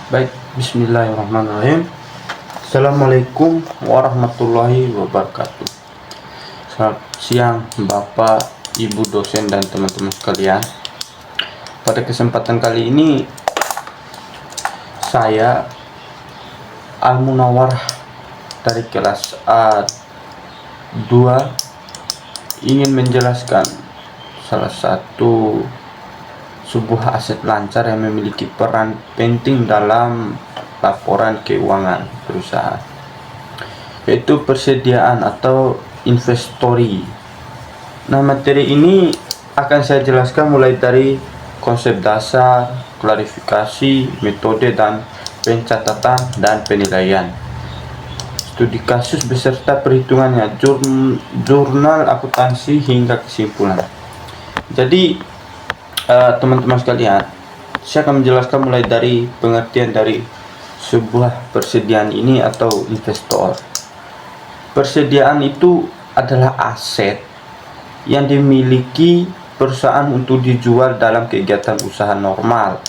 Baik, bismillahirrahmanirrahim. Assalamualaikum warahmatullahi wabarakatuh. Selamat siang Bapak, Ibu dosen dan teman-teman sekalian. Pada kesempatan kali ini saya Al-Munawwarah dari kelas A2 ingin menjelaskan salah satu sebuah aset lancar yang memiliki peran penting dalam laporan keuangan perusahaan, yaitu persediaan atau inventory. Nah, materi ini akan saya jelaskan mulai dari konsep dasar, klarifikasi, metode dan pencatatan dan penilaian, studi kasus beserta perhitungannya, jurnal akuntansi hingga kesimpulan. Jadi teman-teman sekalian, saya akan menjelaskan mulai dari pengertian dari sebuah persediaan ini atau investor. Persediaan itu adalah aset yang dimiliki perusahaan untuk dijual dalam kegiatan usaha normal,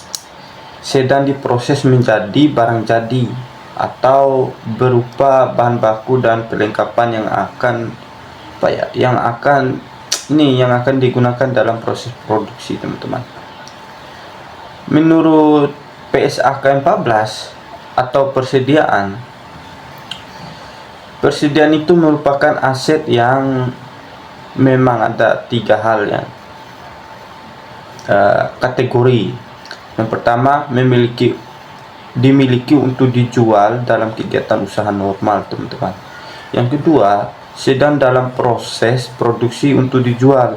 sedang diproses menjadi barang jadi atau berupa bahan baku dan perlengkapan yang akan digunakan dalam proses produksi, teman-teman. Menurut PSAK 14 atau persediaan itu merupakan aset yang memang ada tiga hal yang kategori. Yang pertama, dimiliki untuk dijual dalam kegiatan usaha normal, teman-teman. Yang kedua, sedang dalam proses produksi untuk dijual.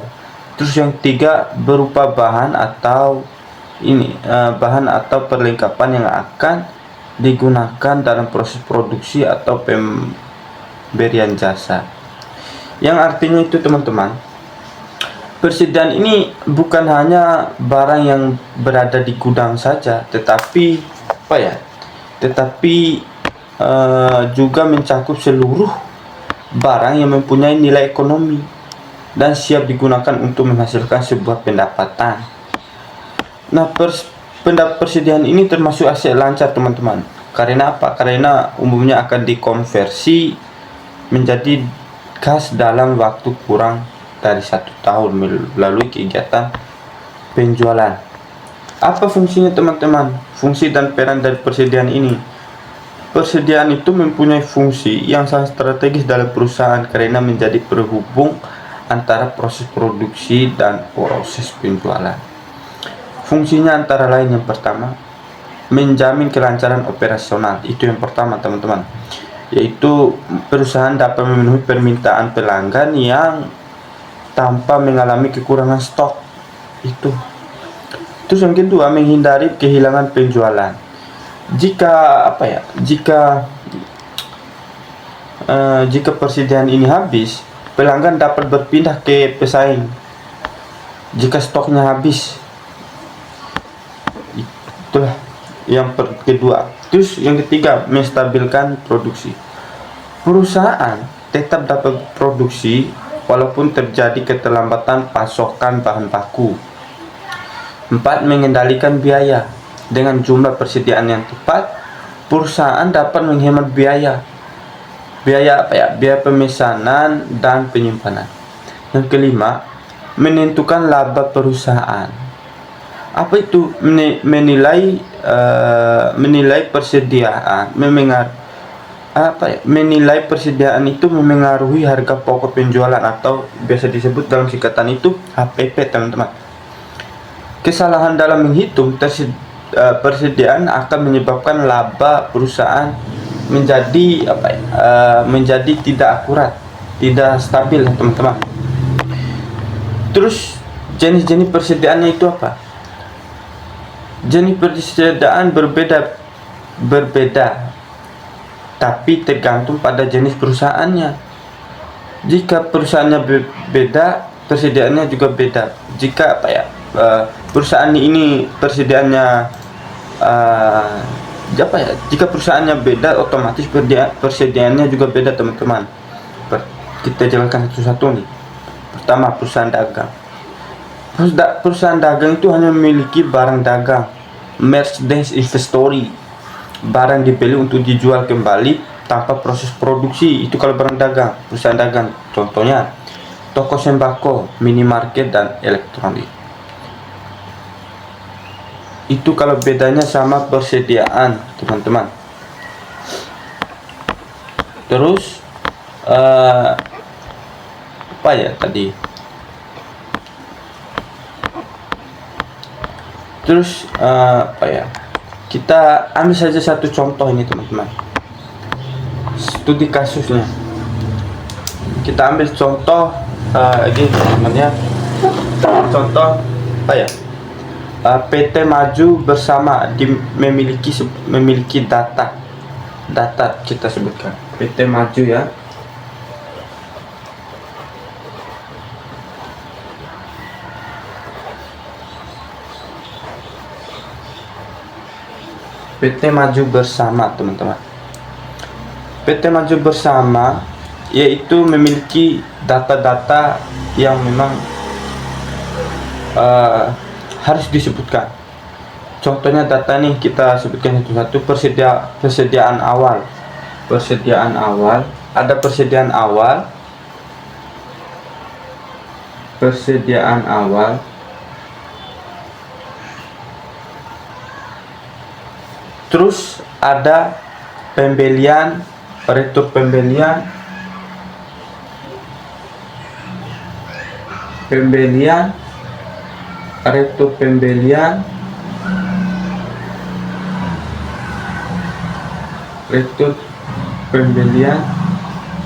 Terus yang ketiga, berupa bahan atau perlengkapan yang akan digunakan dalam proses produksi atau pemberian jasa. Yang artinya itu, teman-teman, persediaan ini bukan hanya barang yang berada di gudang saja, tetapi juga mencakup seluruh barang yang mempunyai nilai ekonomi dan siap digunakan untuk menghasilkan sebuah pendapatan. Nah, persediaan ini termasuk aset lancar, teman-teman. Karena apa? Karena umumnya akan dikonversi menjadi kas dalam waktu kurang dari 1 tahun melalui kegiatan penjualan. Apa fungsinya, teman-teman? Fungsi dan peran dari persediaan ini. Persediaan itu mempunyai fungsi yang sangat strategis dalam perusahaan karena menjadi penghubung antara proses produksi dan proses penjualan. Fungsinya antara lain, yang pertama, menjamin kelancaran operasional. Itu yang pertama, teman-teman, yaitu perusahaan dapat memenuhi permintaan pelanggan yang tanpa mengalami kekurangan stok. Itu. Terus yang kedua, menghindari kehilangan penjualan. Jika persediaan ini habis, pelanggan dapat berpindah ke pesaing jika stoknya habis. Itulah yang kedua. Terus yang ketiga, menstabilkan produksi. Perusahaan tetap dapat produksi walaupun terjadi keterlambatan pasokan bahan baku. 4. Mengendalikan biaya. Dengan jumlah persediaan yang tepat, perusahaan dapat menghemat biaya pemesanan dan penyimpanan. Yang kelima, menentukan laba perusahaan. Apa itu menilai persediaan? Menilai persediaan itu memengaruhi harga pokok penjualan atau biasa disebut dalam singkatan itu HPP, teman-teman. Kesalahan dalam menghitung persediaan akan menyebabkan laba perusahaan menjadi tidak akurat, tidak stabil, teman-teman. Terus jenis-jenis persediaannya itu apa? Jenis persediaan berbeda, tapi tergantung pada jenis perusahaannya. Jika perusahaannya beda, persediaannya juga beda. Jika perusahaan ini persediaannya jika perusahaannya beda, otomatis persediaannya juga beda, teman-teman. Kita jelaskan satu-satu nih. Pertama, perusahaan dagang. Perusahaan dagang itu hanya memiliki barang dagang, merchandise inventory. barang dibeli untuk dijual kembali tanpa proses produksi. Itu kalau barang dagang, perusahaan dagang. Contohnya toko sembako, minimarket, dan elektronik. Itu kalau bedanya sama persediaan, teman-teman. Terus apa ya tadi? Terus apa ya? Kita ambil saja satu contoh ini, teman-teman. Studi kasusnya. Kita ambil contoh ini, teman-teman ya. Contoh apa ya? PT Maju Bersama memiliki data kita sebutkan PT Maju ya. PT Maju Bersama, teman-teman. PT Maju Bersama yaitu memiliki data-data yang memang harus disebutkan. Contohnya data nih, kita sebutkan satu-satu. Persediaan awal. Ada persediaan awal. Terus ada pembelian, retur pembelian, retur pembelian,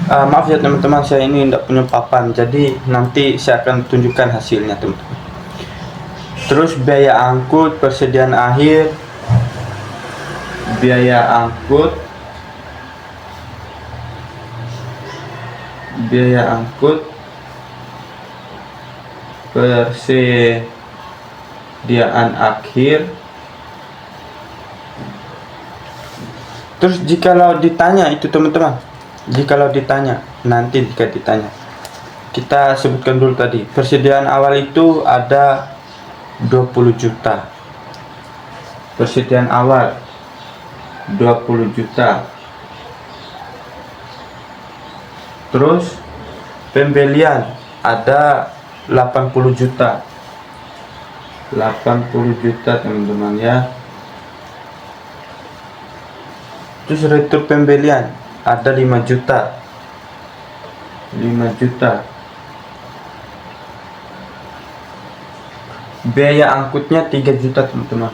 maaf ya teman-teman, saya ini tidak punya papan, jadi nanti saya akan tunjukkan hasilnya, teman-teman. Terus biaya angkut, persediaan akhir, biaya angkut, persediaan akhir. Terus jikalau ditanya itu, teman-teman, jika ditanya, kita sebutkan dulu tadi. Persediaan awal itu ada 20 juta. Persediaan awal 20 juta. Terus pembelian ada 80 juta. 80 juta, teman-teman ya. Terus retur pembelian ada 5 juta. 5 juta. Biaya angkutnya 3 juta, teman-teman.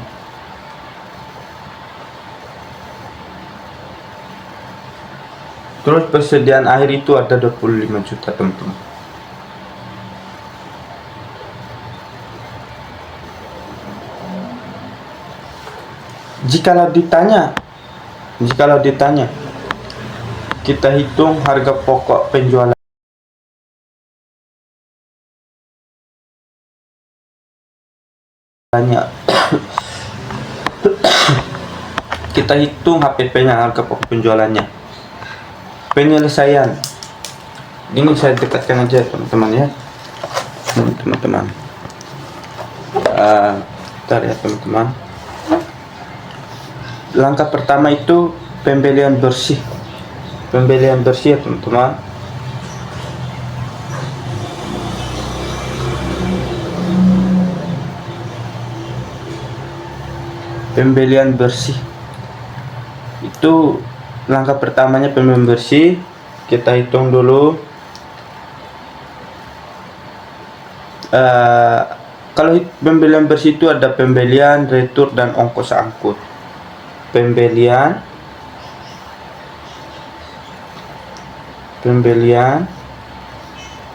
Terus persediaan akhir itu ada 25 juta, teman-teman. Jikalau ditanya, kita hitung harga pokok penjualannya. Kita hitung HPP-nya, harga pokok penjualannya. Penyelesaian. Ini saya dekatkan aja, teman-teman ya. Teman-teman. Bentar ya, teman-teman. Langkah pertama itu pembelian bersih ya, teman-teman. Pembelian bersih itu langkah pertamanya, pembelian bersih. Kita hitung dulu. Kalau pembelian bersih itu ada pembelian, retur, dan ongkos angkut. Pembelian,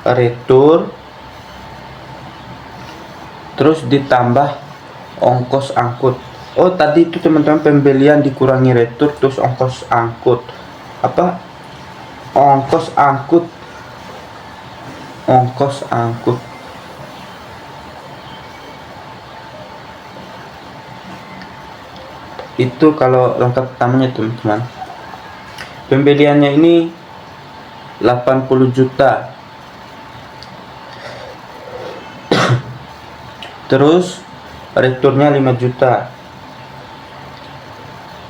retur, terus ditambah ongkos angkut. Oh, tadi itu teman-teman, pembelian dikurangi retur terus ongkos angkut. Apa? Ongkos angkut. Itu kalau langkah pertamanya, teman-teman. Pembeliannya ini 80 juta. Terus returnya 5 juta.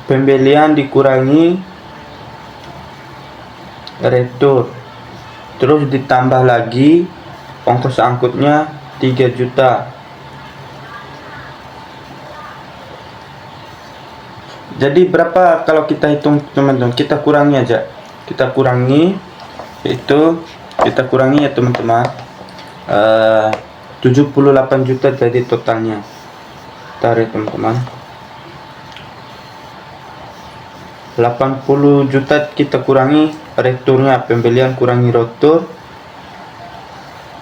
pembelian dikurangi retur, terus ditambah lagi ongkos angkutnya 3 juta. Jadi berapa kalau kita hitung teman-teman? Kita kurangi aja. Kita kurangi ya teman-teman. 78 juta jadi totalnya. Tarik teman-teman. 80 juta kita kurangi returnya, pembelian kurangi retur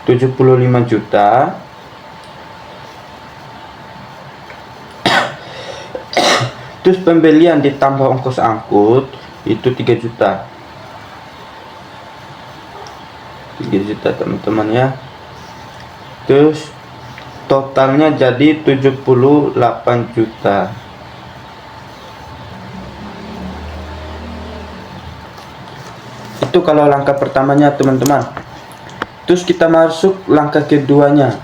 75 juta. Terus pembelian ditambah ongkos angkut itu 3 juta. 3 juta teman-teman ya. Terus totalnya jadi 78 juta. Itu kalau langkah pertamanya teman-teman. Terus kita masuk langkah keduanya,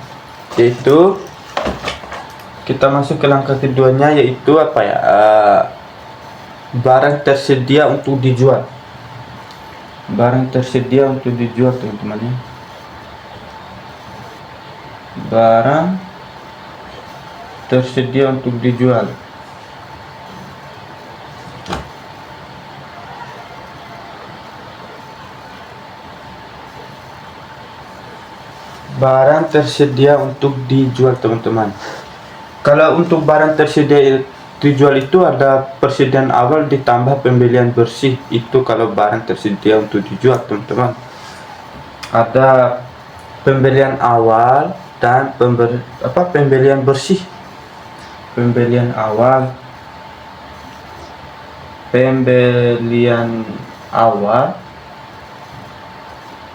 yaitu apa ya, barang tersedia untuk dijual. Barang tersedia untuk dijual teman-teman ya. Barang tersedia untuk dijual. Barang tersedia untuk dijual teman-teman. Kalau untuk barang tersedia dijual itu ada persediaan awal ditambah pembelian bersih. Itu kalau barang tersedia untuk dijual teman-teman. Ada pembelian awal dan pembelian bersih. Pembelian awal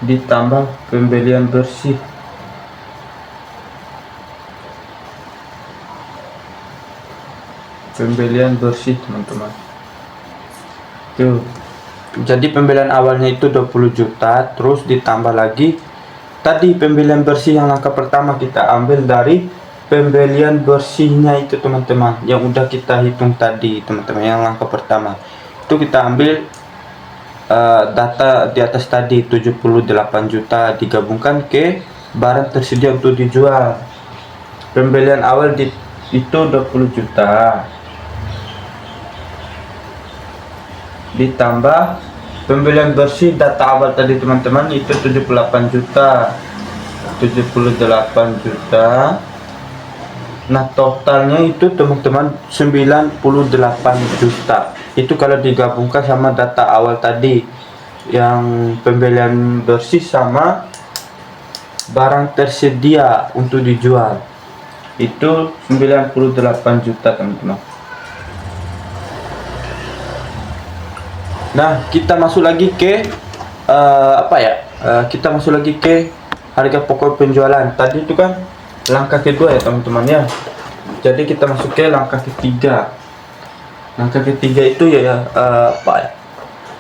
ditambah pembelian bersih. Pembelian bersih teman-teman. Tuh. Jadi pembelian awalnya itu 20 juta, terus ditambah lagi tadi pembelian bersih yang langkah pertama kita ambil dari pembelian bersihnya itu teman-teman, yang udah kita hitung tadi teman-teman, yang langkah pertama. Itu kita ambil data di atas tadi 78 juta digabungkan ke barang tersedia untuk dijual. Pembelian awal itu 20 juta. Ditambah pembelian bersih data awal tadi teman-teman itu 78 juta. Nah totalnya itu teman-teman 98 juta. Itu kalau digabungkan sama data awal tadi, yang pembelian bersih sama barang tersedia untuk dijual, itu 98 juta teman-teman. Nah kita masuk lagi ke kita masuk lagi ke harga pokok penjualan. Tadi itu kan langkah kedua ya teman-teman ya. Jadi kita masuk ke langkah ketiga. Langkah ketiga itu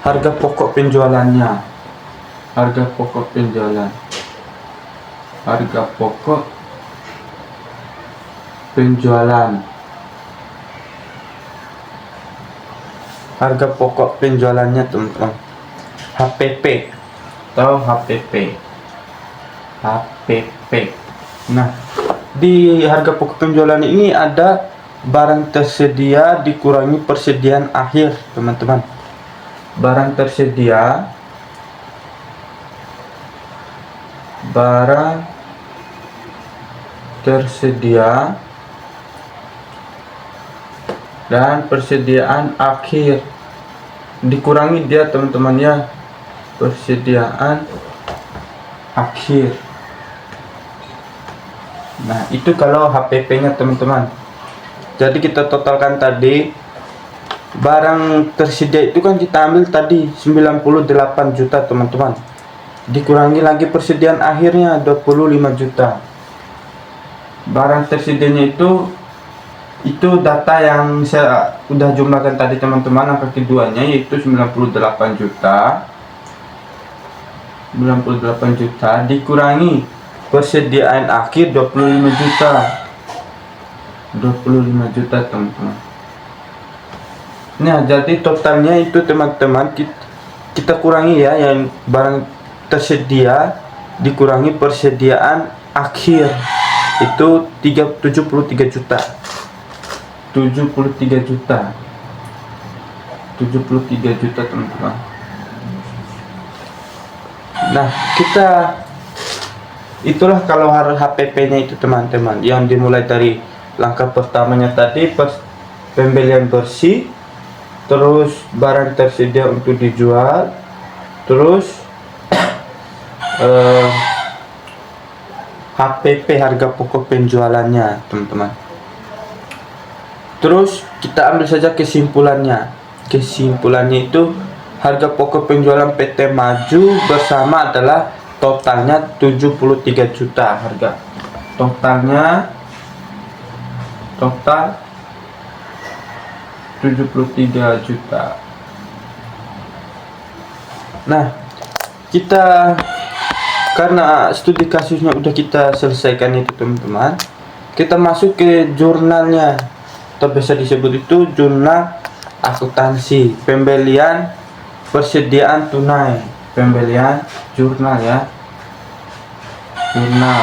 harga pokok penjualannya. Harga pokok penjualan. Harga pokok penjualan. Harga pokok penjualannya teman-teman. HPP atau HPP. Nah, di harga pokok penjualan ini ada barang tersedia dikurangi persediaan akhir, teman-teman. Barang tersedia dan persediaan akhir dikurangi dia teman-teman ya, persediaan akhir. Nah itu kalau HPP nya teman-teman. Jadi kita totalkan tadi barang tersedia itu kan kita ambil tadi 98 juta teman-teman, dikurangi lagi persediaan akhirnya 25 juta. Barang tersedianya itu data yang saya udah jumlahkan tadi teman-teman. Angka keduanya yaitu 98 juta dikurangi persediaan akhir 25 juta teman-teman. Nah, jadi totalnya itu teman-teman, kita kurangi ya yang barang tersedia dikurangi persediaan akhir, itu 73 juta. 73 juta. 73 juta teman-teman. Nah, itulah kalau harus HPP-nya itu teman-teman, yang dimulai dari langkah pertamanya tadi pembelian bersih, terus barang tersedia untuk dijual, terus HPP harga pokok penjualannya teman-teman. Terus kita ambil saja kesimpulannya itu harga pokok penjualan PT Maju bersama adalah totalnya 73 juta. Harga total 73 juta. Nah, kita karena studi kasusnya udah kita selesaikan itu teman-teman, kita masuk ke jurnalnya, atau bisa disebut itu jurnal akuntansi pembelian persediaan tunai, pembelian jurnal ya, jurnal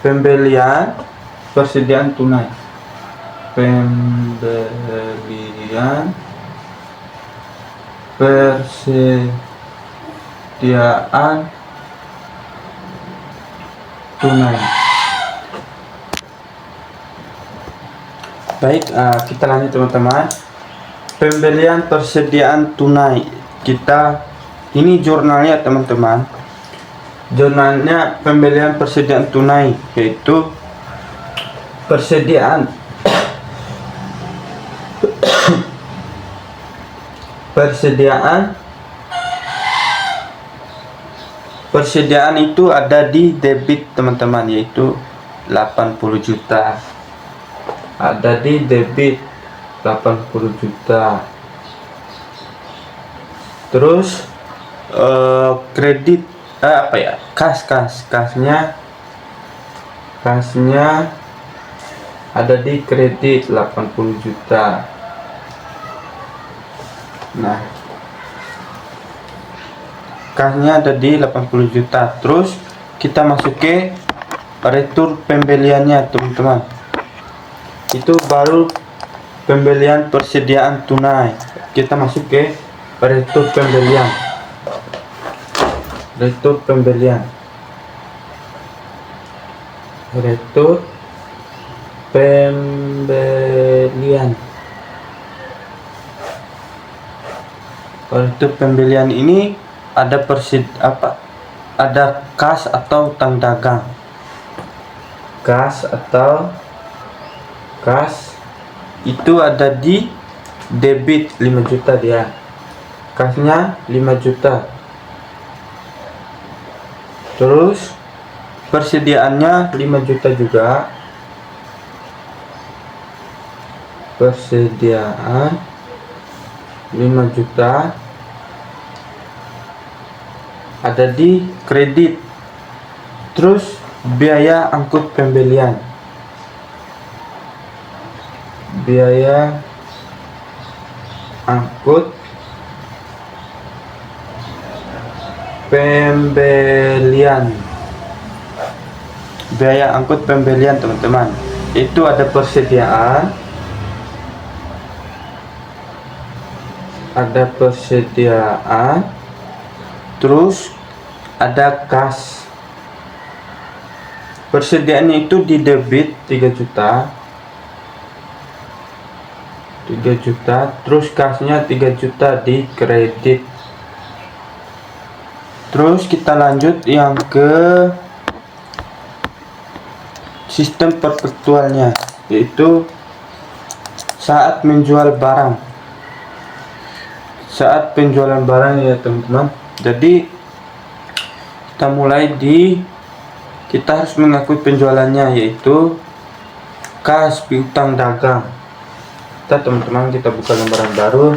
pembelian persediaan tunai, pembelian persediaan tunai. Baik, kita lanjut teman-teman. Pembelian persediaan tunai, ini jurnalnya teman-teman, jurnalnya pembelian persediaan tunai, yaitu persediaan persediaan itu ada di debit teman-teman, yaitu 80 juta, ada di debit 80 juta. Terus kredit kasnya ada di kredit 80 juta. Nah, kasnya ada di 80 juta. Terus kita masuk ke retur pembeliannya teman-teman, itu baru pembelian persediaan tunai. Kita masuk ke retur pembelian. Retur pembelian. Retur pembelian. Retur pembelian ini ada ada kas atau utang dagang. Kas itu ada di debit 5 juta dia. Kasnya 5 juta. Terus persediaannya 5 juta juga. Persediaan 5 juta ada di kredit. Terus biaya angkut pembelian. Biaya angkut pembelian. Biaya angkut pembelian teman-teman, itu ada persediaan, terus ada kas. Persediaannya itu di debit 3 juta, terus kasnya 3 juta di kredit. Terus kita lanjut yang ke sistem perpetualnya, yaitu saat menjual barang. Saat penjualan barang ya teman-teman. Jadi kita harus mengakui penjualannya, yaitu kas piutang dagang. Teman-teman, kita buka lembaran baru.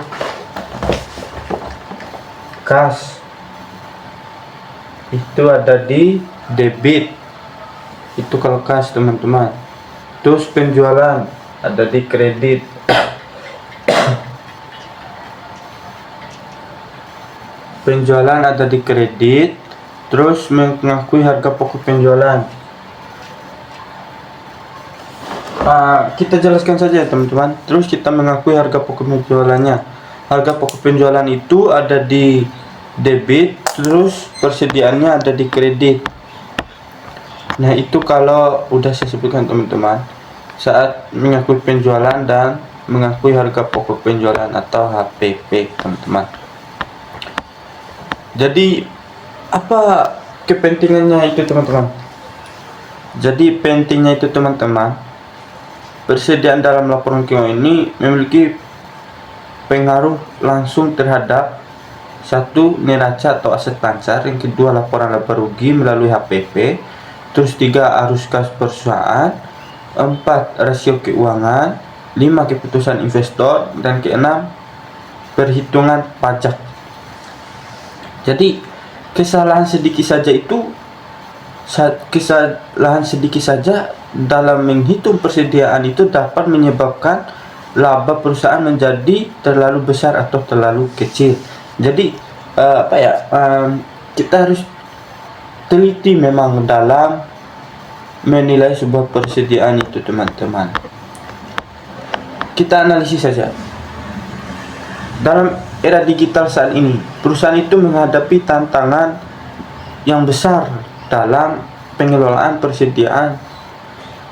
Kas itu ada di debit, itu kalau kas teman-teman. Terus penjualan ada di kredit. penjualan ada di kredit, terus mengakui harga pokok penjualan. Kita jelaskan saja teman-teman. Terus kita mengakui harga pokok penjualannya. Harga pokok penjualan itu ada di debit, terus persediaannya ada di kredit. Nah, itu kalau udah saya sebutkan teman-teman, saat mengakui penjualan dan mengakui harga pokok penjualan atau HPP teman-teman. Jadi apa kepentingannya itu teman-teman? Jadi pentingnya itu teman-teman, persediaan dalam laporan keuangan ini memiliki pengaruh langsung terhadap satu, neraca atau aset lancar, yang kedua laporan laba rugi melalui HPP, terus tiga, arus kas perusahaan, empat, rasio keuangan, lima, keputusan investor, dan keenam, perhitungan pajak. Jadi kesalahan sedikit saja dalam menghitung persediaan itu dapat menyebabkan laba perusahaan menjadi terlalu besar atau terlalu kecil. Jadi kita harus teliti memang dalam menilai sebuah persediaan itu teman-teman. Kita analisis saja. Dalam era digital saat ini, perusahaan itu menghadapi tantangan yang besar dalam pengelolaan persediaan,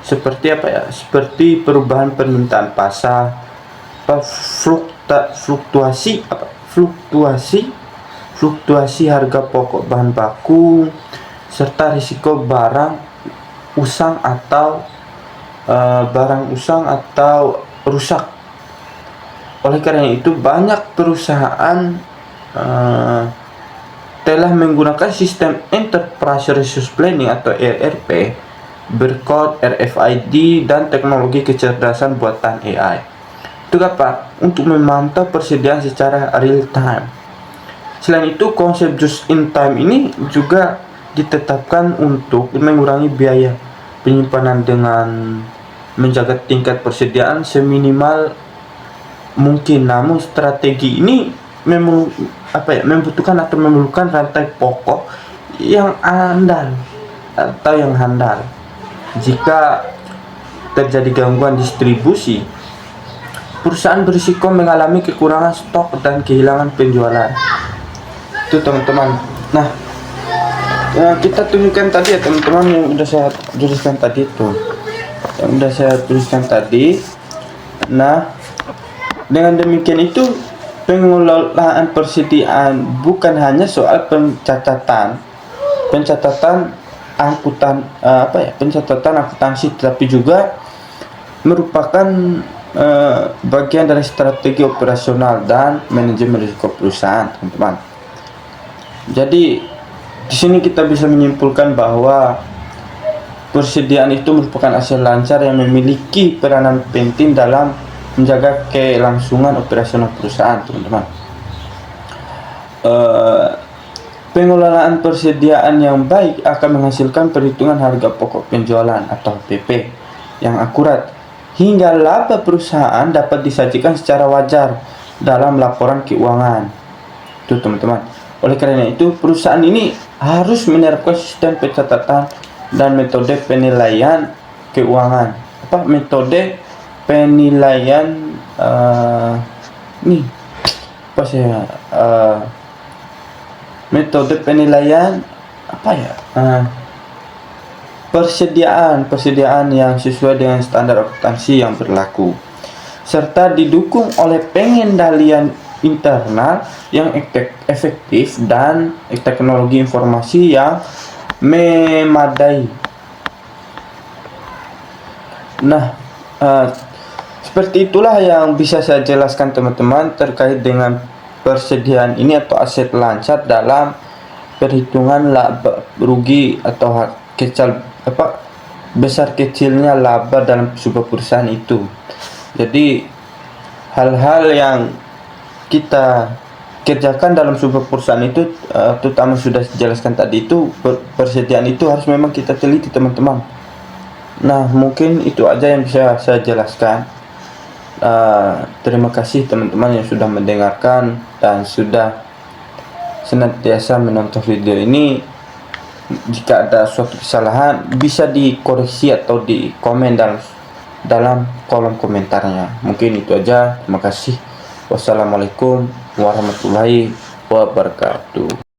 seperti perubahan permintaan pasar, fluktuasi harga pokok bahan baku, serta risiko barang usang atau rusak. Oleh karena itu, banyak perusahaan telah menggunakan sistem Enterprise Resource Planning atau ERP berkode RFID dan teknologi kecerdasan buatan AI. Itu apa? Untuk memantau persediaan secara real time. Selain itu, konsep just in time ini juga ditetapkan untuk mengurangi biaya penyimpanan dengan menjaga tingkat persediaan seminimal mungkin. Namun strategi ini membutuhkan atau memerlukan rantai pokok yang handal. Jika terjadi gangguan distribusi, perusahaan berisiko mengalami kekurangan stok dan kehilangan penjualan. Itu teman-teman. Nah, kita tunjukkan tadi ya teman-teman yang udah saya tuliskan tadi. Nah, dengan demikian itu pengelolaan persediaan bukan hanya soal pencatatan akuntansi, tetapi juga merupakan bagian dari strategi operasional dan manajemen risiko perusahaan, teman-teman. Jadi di sini kita bisa menyimpulkan bahwa persediaan itu merupakan aset lancar yang memiliki peranan penting dalam menjaga kelangsungan operasional perusahaan, teman-teman. Pengelolaan persediaan yang baik akan menghasilkan perhitungan harga pokok penjualan atau HPP yang akurat, hingga laba perusahaan dapat disajikan secara wajar dalam laporan keuangan. Itu teman-teman. Oleh karena itu, perusahaan ini harus menerapkan sistem pencatatan dan metode penilaian keuangan. Metode penilaian persediaan yang sesuai dengan standar akuntansi yang berlaku, serta didukung oleh pengendalian internal yang efektif dan teknologi informasi yang memadai. Nah, seperti itulah yang bisa saya jelaskan teman-teman terkait dengan persediaan ini atau aset lancar dalam perhitungan laba rugi atau besar kecilnya laba dalam sebuah perusahaan itu. Jadi hal-hal yang kita kerjakan dalam sebuah perusahaan itu, terutama sudah dijelaskan tadi itu, persediaan itu harus memang kita teliti, teman-teman. Nah, mungkin itu aja yang bisa saya jelaskan. Terima kasih teman-teman yang sudah mendengarkan dan sudah senantiasa menonton video ini. Jika ada suatu kesalahan bisa dikoreksi atau di komen dalam kolom komentarnya. Mungkin itu aja. Terima kasih. Wassalamualaikum warahmatullahi wabarakatuh.